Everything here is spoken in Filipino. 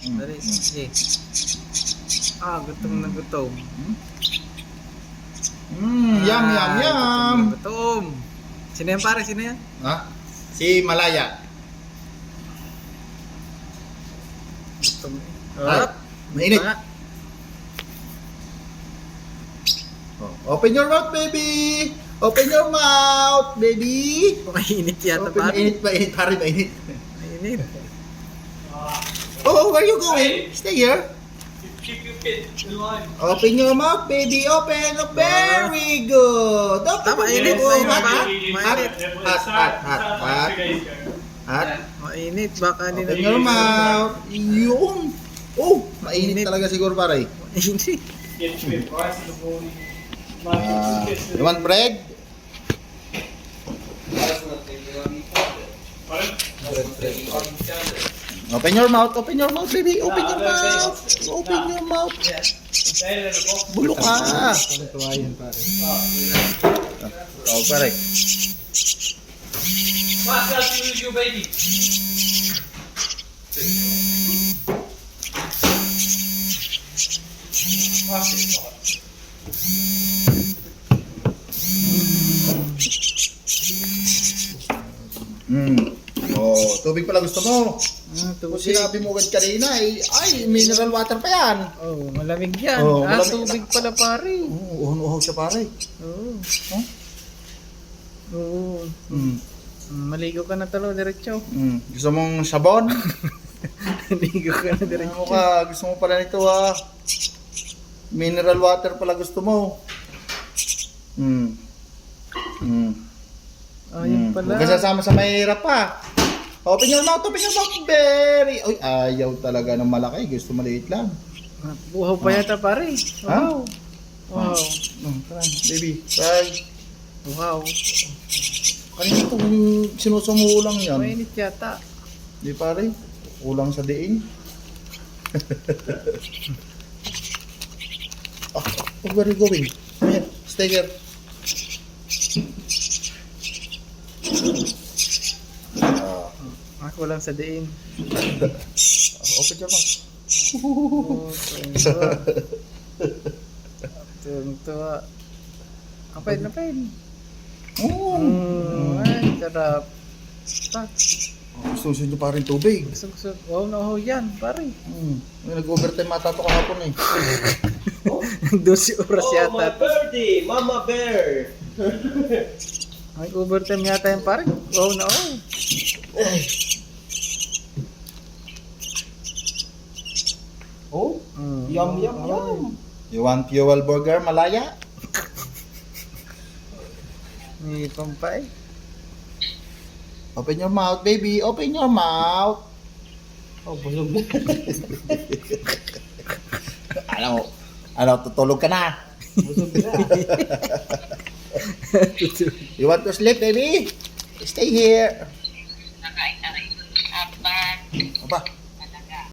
Dali, sige. Gutom na gutom. Yum, yum, yum. Gutom na gutom. Sino yan pare? Sino yan? Ha? Si Malaya. Gutom. Ay, mainit. Pa. Open your mouth, baby. Open your mouth, baby. Mainit yata Open, pare. mainit, pare, mainit. Mainit. Oh, where you going? Stay here. Keep your feet in line. Open your mouth, baby. Open. Oh, very good. Open Tama, your init. mouth. Mainit. Hot. Mainit. Baka hindi Open your mouth. Yun. Oh, mainit Mainit. talaga siguro, pare. Mainit. Get your rice in the morning. You want bread? Open your mouth, baby. Open your mouth. Open your mouth. Bulok ka. Tuwa yan pare. Oh, pare. What else will you, baby? Oh, tubig pala gusto mo. Kung Tubig. sinabi mo agad kanina, ay, mineral water pa yan. Oh, malamig yan. Malamig. Tubig pala pare. Uhon-uhaw siya, pare. Oo. Huh? Oo. Mm. Maligo ka na talo, diretso. Gusto mong sabon? Maligo ka na diretso. Ano ka? Gusto mo pala nito, ha? Mineral water pala gusto mo. Yun pala. Huwag ka sasama sa mahirap, pa. Open your mouth, very. Uy, ayaw talaga ng malaki. Gusto maliit lang. Buhaw pa yata pare. Ha? Wow. Try, baby. Try. Wow. Kanina itong sinusumo lang yan. Mainit yata. Di pare, kulang sa diin. Where are you going? Here, stay here. Ako lang sa diin. Open your mouth. Oh, tuwa. Tuwa. Apain. Ay, sarap. Gusto nyo pa rin tubig. Gusto. Wow na wow yan, pare. May nag-overtime mata to kahapon eh. 12 oras Oh, my yata. birdie, Mama Bear. May overtime yata yan, pare. Wow na wow. Oh, Yum. You want fuel burger, Malaya? May pampay. Open your mouth, baby. Open your mouth. Oh, busog na. Tutulog ka na. Busog na. You want to sleep, baby? Stay here.